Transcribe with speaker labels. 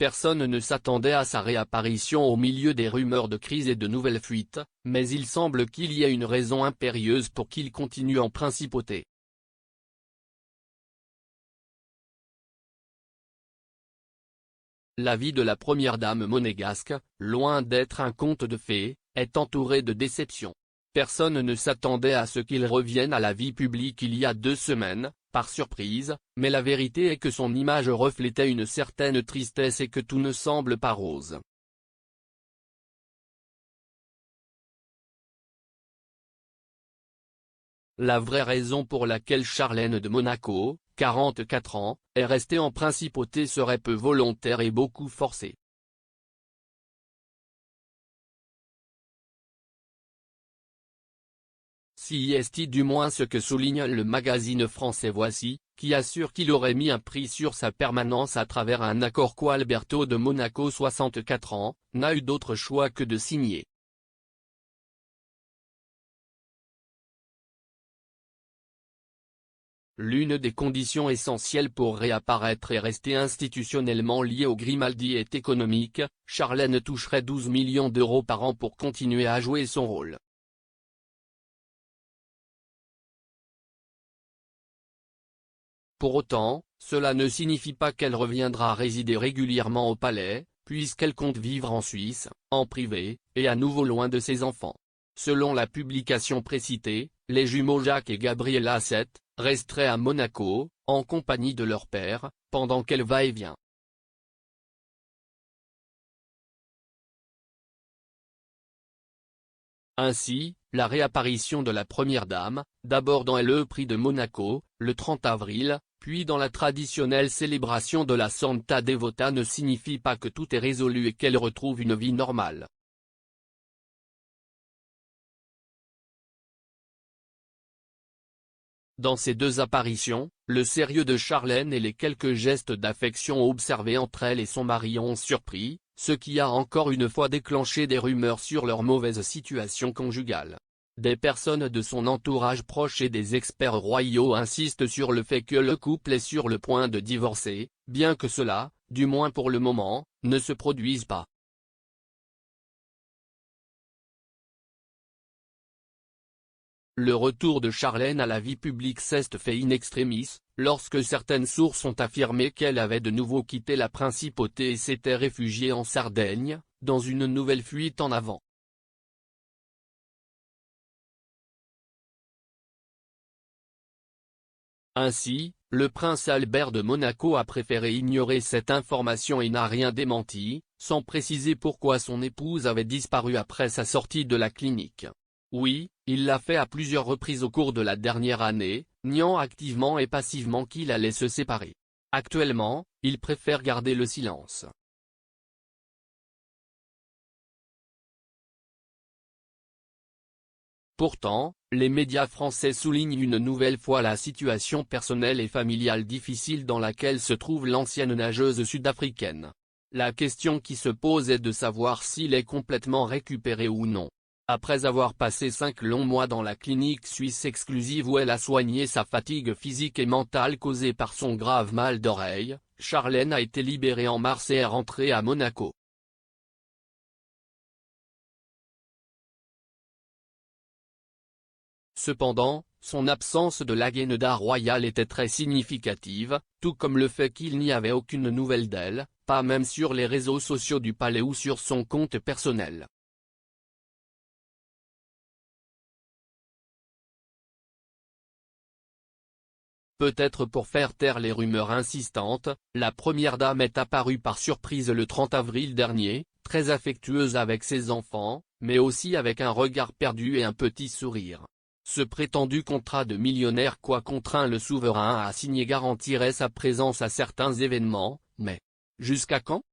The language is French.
Speaker 1: Personne ne s'attendait à sa réapparition au milieu des rumeurs de crise et de nouvelles fuites, mais il semble qu'il y ait une raison impérieuse pour qu'il continue en principauté. La vie de la première dame monégasque, loin d'être un conte de fées, est entourée de déceptions. Personne ne s'attendait à ce qu'il revienne à la vie publique il y a 2 semaines, par surprise, mais la vérité est que son image reflétait une certaine tristesse et que tout ne semble pas rose. La vraie raison pour laquelle Charlène de Monaco, 44 ans, est restée en principauté serait peu volontaire et beaucoup forcée. Si est du moins ce que souligne le magazine français Voici, qui assure qu'il aurait mis un prix sur sa permanence à travers un accord qu'Alberto de Monaco 64 ans, n'a eu d'autre choix que de signer. L'une des conditions essentielles pour réapparaître et rester institutionnellement liée au Grimaldi est économique, Charlène toucherait 12 millions d'euros par an pour continuer à jouer son rôle. Pour autant, cela ne signifie pas qu'elle reviendra résider régulièrement au palais, puisqu'elle compte vivre en Suisse, en privé, et à nouveau loin de ses enfants. Selon la publication précitée, les jumeaux Jacques et Gabriella 7, resteraient à Monaco, en compagnie de leur père, pendant qu'elle va et vient. Ainsi, la réapparition de la première dame, d'abord dans le Prix de Monaco, le 30 avril, puis dans la traditionnelle célébration de la Santa Devota ne signifie pas que tout est résolu et qu'elle retrouve une vie normale. Dans ces 2 apparitions, le sérieux de Charlène et les quelques gestes d'affection observés entre elle et son mari ont surpris, ce qui a encore une fois déclenché des rumeurs sur leur mauvaise situation conjugale. Des personnes de son entourage proche et des experts royaux insistent sur le fait que le couple est sur le point de divorcer, bien que cela, du moins pour le moment, ne se produise pas. Le retour de Charlène à la vie publique s'est fait in extremis, lorsque certaines sources ont affirmé qu'elle avait de nouveau quitté la principauté et s'était réfugiée en Sardaigne, dans une nouvelle fuite en avant. Ainsi, le prince Albert de Monaco a préféré ignorer cette information et n'a rien démenti, sans préciser pourquoi son épouse avait disparu après sa sortie de la clinique. Oui, il l'a fait à plusieurs reprises au cours de la dernière année, niant activement et passivement qu'il allait se séparer. Actuellement, il préfère garder le silence. Pourtant, les médias français soulignent une nouvelle fois la situation personnelle et familiale difficile dans laquelle se trouve l'ancienne nageuse sud-africaine. La question qui se pose est de savoir s'il est complètement récupéré ou non. Après avoir passé 5 longs mois dans la clinique suisse exclusive où elle a soigné sa fatigue physique et mentale causée par son grave mal d'oreille, Charlène a été libérée en mars et est rentrée à Monaco. Cependant, son absence de l'agenda royal était très significative, tout comme le fait qu'il n'y avait aucune nouvelle d'elle, pas même sur les réseaux sociaux du palais ou sur son compte personnel. Peut-être pour faire taire les rumeurs insistantes, la première dame est apparue par surprise le 30 avril dernier, très affectueuse avec ses enfants, mais aussi avec un regard perdu et un petit sourire. Ce prétendu contrat de millionnaire quoi contraint le souverain à signer garantirait sa présence à certains événements, mais jusqu'à quand ?